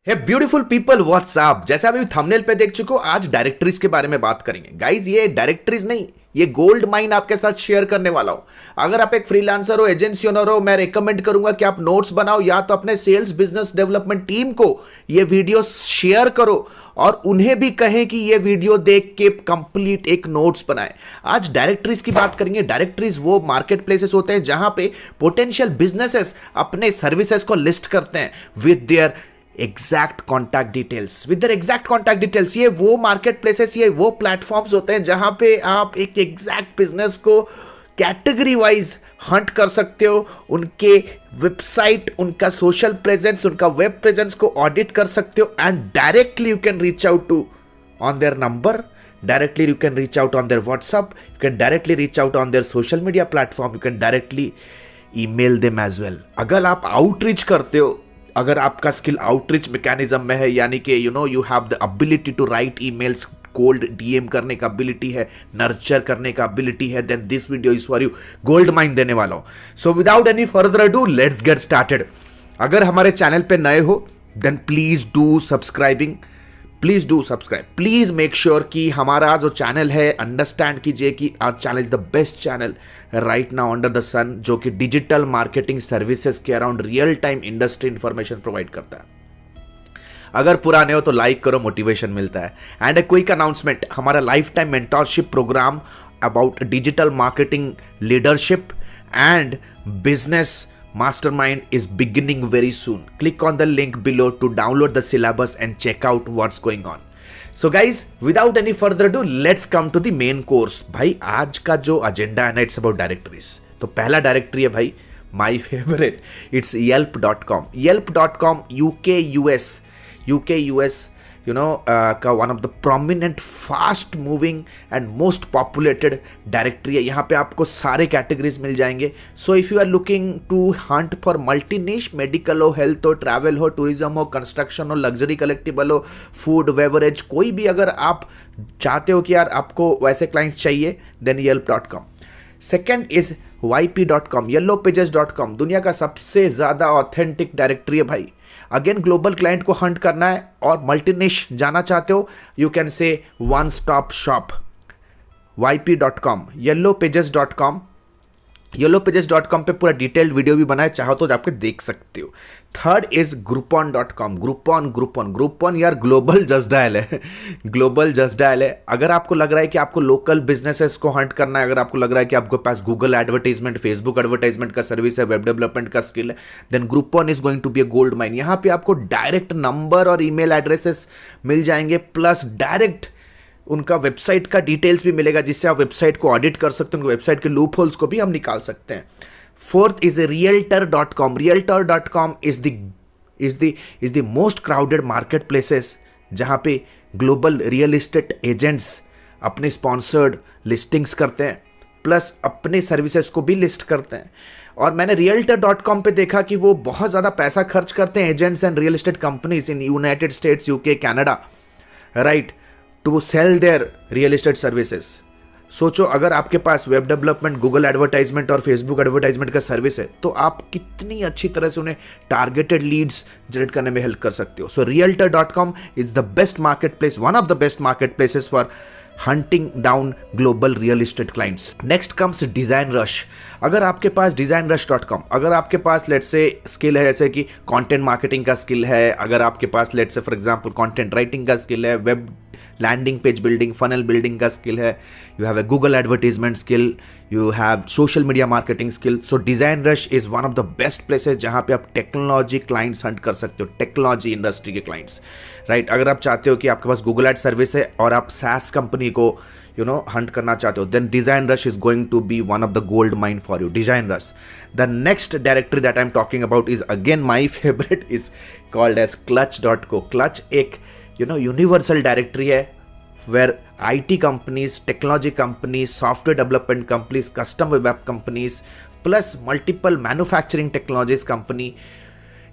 हे beautiful people WhatsApp. जैसे अभी thumbnail पे देख चुके हो, आज डायरेक्टरीज के बारे में बात करेंगे। गाइज ये डायरेक्टरीज नहीं, ये गोल्ड माइन आपके साथ शेयर करने वाला हूं। अगर आप एक फ्रीलांसर हो, एजेंसी ओनर हो, मैं रेकमेंड करूंगा कि आप नोट्स बनाओ या तो अपने सेल्स बिजनेस डेवलपमेंट टीम को ये वीडियो शेयर करो और उन्हें भी कहें कि ये वीडियो देख के कंप्लीट एक नोट्स बनाए। आज डायरेक्टरीज की बात करेंगे। डायरेक्टरीज वो मार्केट प्लेसेस होते हैं जहां पे पोटेंशियल बिजनेसेस अपने सर्विसेज को लिस्ट करते हैं with their exact contact details. ये वो मार्केट प्लेसेस, ये वो प्लेटफॉर्म्स होते हैं जहां पे आप एक एग्जैक्ट बिजनेस को कैटेगरी वाइज हंट कर सकते हो। उनके वेबसाइट, उनका सोशल प्रेजेंस, उनका वेब प्रेजेंस को ऑडिट कर सकते हो and directly you can reach out to on their number, directly you can reach out on their WhatsApp, you can directly reach out on their social media platform, you can directly email them as well। अगर आप outreach करते हो, अगर आपका skill outreach mechanism में है, यानी कि you have the ability to write emails, cold DM करने का एबिलिटी है, नर्चर करने का एबिलिटी है, then this video is for you. Gold mine देने वाला हूं। So without any further ado let's get started. अगर हमारे चैनल पे नए हो then please do subscribing, please do subscribe. Please make sure कि हमारा जो चैनल है, अंडरस्टैंड कीजिए कि our channel is the best channel right now under the sun, जो कि डिजिटल मार्केटिंग सर्विसेज के around real time industry information provide करता है। अगर पुराने हो तो लाइक करो, मोटिवेशन मिलता है। एंड ए क्विक अनाउंसमेंट, हमारा life time mentorship program about digital marketing leadership and business Mastermind is beginning very soon. Click on the link below to download the syllabus and check out what's going on. So guys, without any further ado, let's come to the main course. भाई आज का जो agenda है ना, it's about directories. तो पहला directory है भाई, my favorite. It's Yelp.com. Yelp.com UK US का one of the prominent, fast moving and most populated directory है। यहाँ पे आपको सारे कैटेगरीज मिल जाएंगे। So if you are looking to hunt for multi niche, medical हो, हेल्थ हो, ट्रैवल हो, टूरिज्म हो, कंस्ट्रक्शन हो, लग्जरी कलेक्टिबल हो, फूड बेवरेज, कोई भी अगर आप चाहते हो कि यार आपको वैसे क्लाइंट्स चाहिए, then Yelp.com। Second is YP.com, yellowpages.com। दुनिया का सबसे ज़्यादा ऑथेंटिक डायरेक्टरी है भाई। अगेन ग्लोबल क्लाइंट को हंट करना है और मल्टीनिश जाना चाहते हो, you can say one stop shop. YP.com, yellowpages.com। yellowpages.com पे पूरा डिटेल्ड वीडियो भी बनाए, चाहो तो जाके देख सकते हो। Third is Groupon.com। ग्रुपॉन यार ग्लोबल जस्ट डायल है, ग्लोबल जस्ट डायल है। अगर आपको लग रहा है कि आपको लोकल बिजनेसेस को हंट करना है, अगर आपको लग रहा है कि आपके पास गूगल एडवर्टाइजमेंट, फेसबुक एडवर्टाइजमेंट का सर्विस है, वेब डेवलपमेंट का स्किल है, then Groupon is going to be a gold mine. यहाँ पे आपको डायरेक्ट नंबर और ईमेल एड्रेसेस मिल जाएंगे, प्लस डायरेक्ट उनका वेबसाइट का डिटेल्स भी मिलेगा, जिससे आप वेबसाइट को ऑडिट कर सकते हैं, उनके वेबसाइट के लूप होल्स को भी हम निकाल सकते हैं। Fourth is Realtor.com। Realtor.com is the most crowded market places, जहां पे ग्लोबल रियल एस्टेट एजेंट्स अपने स्पॉन्सर्ड लिस्टिंग्स करते हैं, प्लस अपने सर्विसेज को भी लिस्ट करते हैं। और मैंने Realtor.com पे देखा कि वो बहुत ज़्यादा पैसा खर्च करते हैं, agents and real estate companies in United States, UK, Canada, right, to sell their real estate services. सोचो अगर आपके पास वेब डेवलपमेंट, गूगल एडवर्टाइजमेंट और फेसबुक एडवर्टाइजमेंट का सर्विस है, तो आप कितनी अच्छी तरह से उन्हें टारगेटेड लीड्स जनरेट करने में हेल्प कर सकते हो। सो Realtor.com is the best market place, one of the best market places for hunting down global real estate clients. Next comes design rush. अगर आपके पास designrush.com, अगर आपके पास लेट्स से स्किल है, जैसे कि कंटेंट मार्केटिंग का स्किल है, अगर आपके पास let's say for example content writing का स्किल है, web landing page building, funnel building का स्किल है, you have a Google advertisement skill, you have social media marketing skill, so design rush is one of the best places जहां पे आप technology clients hunt कर सकते हो, technology industry के clients, right. अगर आप चाहते हो कि आपके पास गूगल एड सर्विस है और आप SaaS कंपनी को हंट करना चाहते हो, then Design rush is going to be one of the gold mine for you, Design Rush. The next directory that I am talking about is again my favourite, is called as Clutch.co। Clutch एक universal directory है where IT companies, technology companies, software development companies, custom web app companies, plus multiple manufacturing technologies company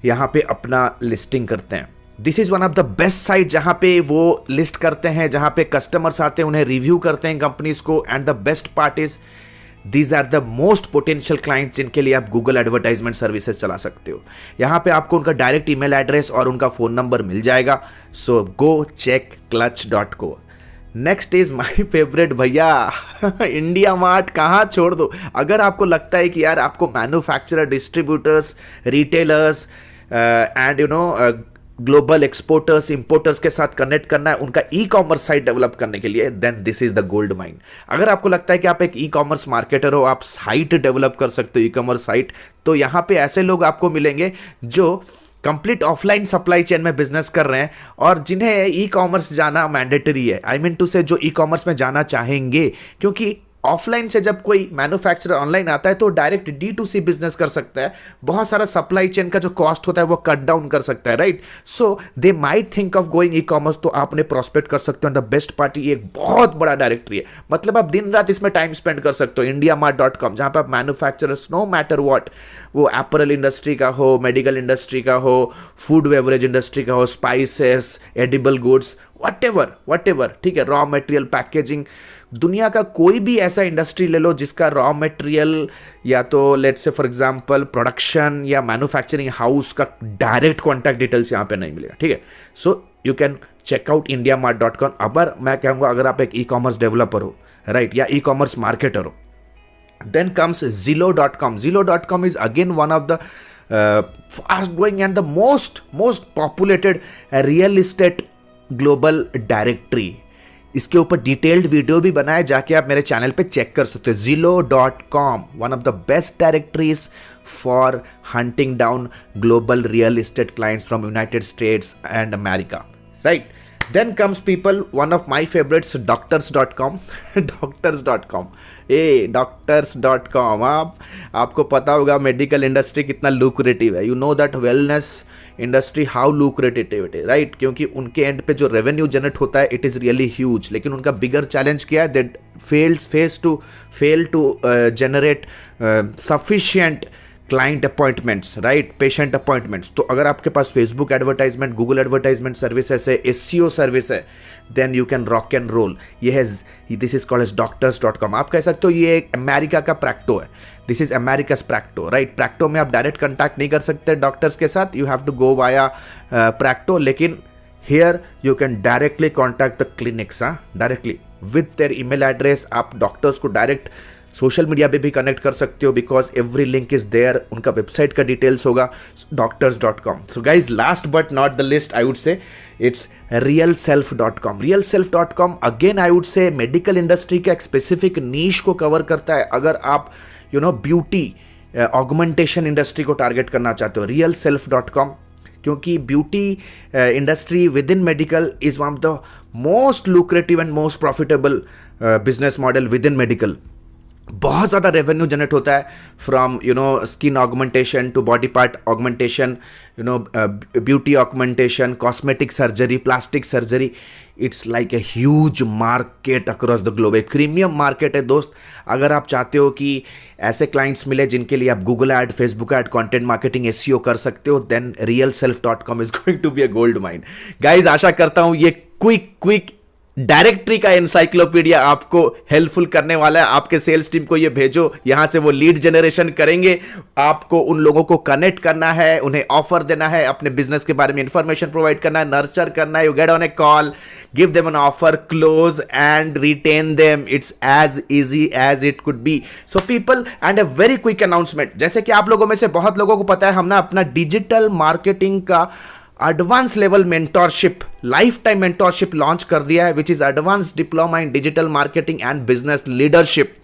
यहाँ पे अपना listing करते हैं। This is one of the best site जहाँ पे वो लिस्ट करते हैं, जहाँ पे कस्टमर्स आते हैं, उन्हें रिव्यू करते हैं कंपनीज को। And the best part is these are the most potential client जिनके लिए आप गूगल एडवर्टाइजमेंट सर्विसेज चला सकते हो। यहाँ पे आपको उनका डायरेक्ट ईमेल एड्रेस और उनका फ़ोन नंबर मिल जाएगा। So go check clutch.co। Next is my favourite भैया, इंडिया मार्ट। कहाँ छोड़ दो। अगर आपको लगता है कि यार आपको manufacturer, distributors, retailers and global exporters, importers के साथ कनेक्ट करना है उनका ई कॉमर्स साइट डेवलप करने के लिए, then this is the gold mine. अगर आपको लगता है कि आप एक ई कॉमर्स मार्केटर हो, आप साइट डेवलप कर सकते हो, ई कॉमर्स साइट, तो यहाँ पे ऐसे लोग आपको मिलेंगे जो कंप्लीट ऑफलाइन सप्लाई चेन में बिजनेस कर रहे हैं और जिन्हें ई कॉमर्स जाना मैंडेटरी है। आई मीन टू से जो ई कॉमर्स में जाना चाहेंगे, क्योंकि ऑफलाइन से जब कोई मैन्युफैक्चरर ऑनलाइन आता है तो डायरेक्ट D2C बिजनेस कर सकता है, बहुत सारा सप्लाई चेन का जो कॉस्ट होता है वो कट डाउन कर सकता है, right. So they might think of going e commerce, तो आप उन्हें प्रोस्पेक्ट कर सकते हो। द बेस्ट पार्टी एक बहुत बड़ा डायरेक्टरी है, मतलब आप दिन रात इसमें टाइम स्पेंड कर सकते हो। IndiaMart.com, जहां पर आप मैन्युफैक्चरर्स नो मैटर व्हाट, वो एपरल इंडस्ट्री का हो, मेडिकल इंडस्ट्री का हो, फूड बेवरेज इंडस्ट्री का हो, spices, edible goods, what ever, ठीक है, रॉ मटेरियल, पैकेजिंग, दुनिया का कोई भी ऐसा इंडस्ट्री ले लो जिसका रॉ मटेरियल या तो let's say for example production या मैन्युफैक्चरिंग हाउस का डायरेक्ट कॉन्टैक्ट डिटेल्स यहाँ पे नहीं मिलेगा, ठीक है। So you can check out IndiaMart.com। अब मैं कहूँगा अगर आप एक ई कॉमर्स डेवलपर हो, राइट, या ई कॉमर्स मार्केटर हो, then comes Zillow.com। Zillow.com is again one of the fast growing and the most populated real estate global directory. इसके ऊपर डिटेल्ड वीडियो भी बनाया, जाके आप मेरे चैनल पे चेक कर सकते हो। Zillow.com, one of the best directories for hunting down global real estate clients from United States and America, right. Then comes people, one of my favourites, Doctors.com। Doctors.com, Doctors.com, आपको पता होगा medical industry कितना lucrative है। You know that wellness industry how lucrative it is, right, क्योंकि उनके and पे जो revenue generate होता है इट इज़ रियली ह्यूज। लेकिन उनका बिगर चैलेंज क्या है, that fail to generate sufficient client appointments, right, patient appointments. तो अगर आपके पास Facebook advertisement, Google advertisement services है, SEO सर्विस है, then you can rock and roll. ये है, this is called as Doctors.com। आप कह सकते हो ये एक अमेरिका का प्रैक्टो है, this is America's Practo, right. Practo में आप डायरेक्ट कंटैक्ट नहीं कर सकते डॉक्टर्स के साथ, you have to go via Practo, लेकिन here you can directly contact the clinics, directly with their email address. आप डॉक्टर्स को डायरेक्ट सोशल मीडिया पे भी कनेक्ट कर सकते हो, because every link is there, उनका वेबसाइट का डिटेल्स होगा Doctors.com। So guys, last but not the least, I would say it's realself.com। realself.com again I would say medical industry का एक स्पेसिफिक नीश को कवर करता है। अगर आप ब्यूटी ऑगमेंटेशन इंडस्ट्री को टारगेट करना चाहते हो, realself.com, क्योंकि beauty industry with in medical is one of the most lucrative and most profitable business model with in medical. बहुत ज़्यादा रेवेन्यू जनरेट होता है from skin augmentation to body part augmentation, beauty augmentation, cosmetic surgery, plastic surgery. It's like a huge market across the globe, एक premium market है दोस्त। अगर आप चाहते हो कि ऐसे क्लाइंट्स मिले जिनके लिए आप Google ad, Facebook ad, content marketing, SEO कर सकते हो, then realself.com is going to be a gold mine. Guys, आशा करता हूँ ये क्विक डायरेक्टरी का एनसाइक्लोपीडिया आपको हेल्पफुल करने वाला है। आपके सेल्स टीम को ये भेजो, यहां से वो लीड जनरेशन करेंगे। आपको उन लोगों को कनेक्ट करना है, उन्हें ऑफर देना है, अपने बिजनेस के बारे में इंफॉर्मेशन प्रोवाइड करना है, नर्चर करना है। You get on a call, give them an offer, close and retain them. It's as easy as it could be. So people, and a very quick announcement, जैसे कि आप लोगों में से बहुत लोगों को पता है, हमने अपना डिजिटल मार्केटिंग का advance level mentorship, life time mentorship launch कर दिया है, which is advance diploma in digital marketing and business leadership.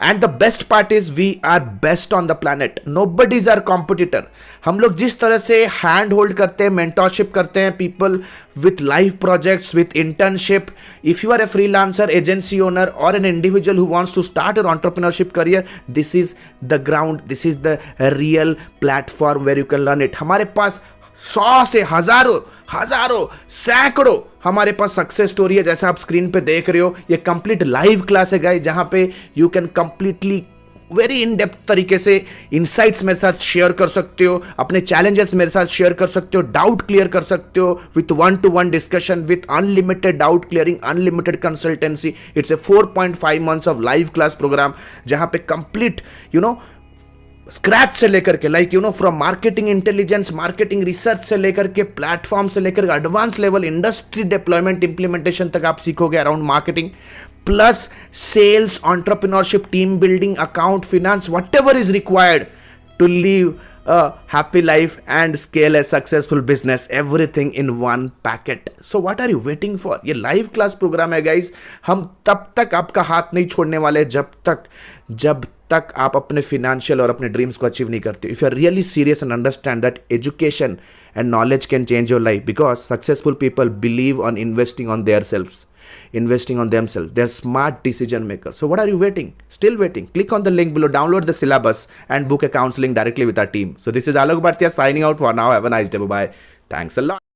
And the best part is we are best on the planet, nobody is our competitor. हम लोग जिस तरह से hand hold करते हैं, मेंटोरशिप करते हैं people with live projects, with internship. If you are a freelancer, agency owner और an individual who wants to start your entrepreneurship career, this is the ground, this is the real platform where you can learn it. हमारे पास 100 से हजारों सैकड़ों हमारे पास success story है, जैसा आप स्क्रीन पे देख रहे हो। ये कंप्लीट लाइव क्लास है गाइस, जहां पे you can completely very in depth तरीके से इनसाइट्स मेरे साथ शेयर कर सकते हो, अपने चैलेंजेस मेरे साथ शेयर कर सकते हो, डाउट क्लियर कर सकते हो with 1-to-1 discussion with unlimited doubt clearing, unlimited consultancy. It's a 4.5 months of live class program जहां पे कंप्लीट स्क्रैच से लेकर के from marketing intelligence, marketing research से लेकर के प्लेटफॉर्म से लेकर advance level industry deployment implementation तक आप सीखोगे around marketing plus sales, entrepreneurship, team building, account, finance, whatever is required to live a happy life and scale a successful business, everything in one packet. So what are you waiting for? ये live class programme है guys. हम तब तक आपका हाथ नहीं छोड़ने वाले जब तक आप अपने फिनेंशियल और अपने ड्रीम्स को अचीव नहीं करते। If you are really serious and understand that education and knowledge can change your life, because successful people believe on investing on their self, investing on themselves. They're smart decision makers. So what are you waiting? Still waiting? Click on the link below, download the syllabus and book a counseling directly with our team. So this is Alok Bhatia signing out for now. Have a nice day. Bye-bye. Thanks a lot.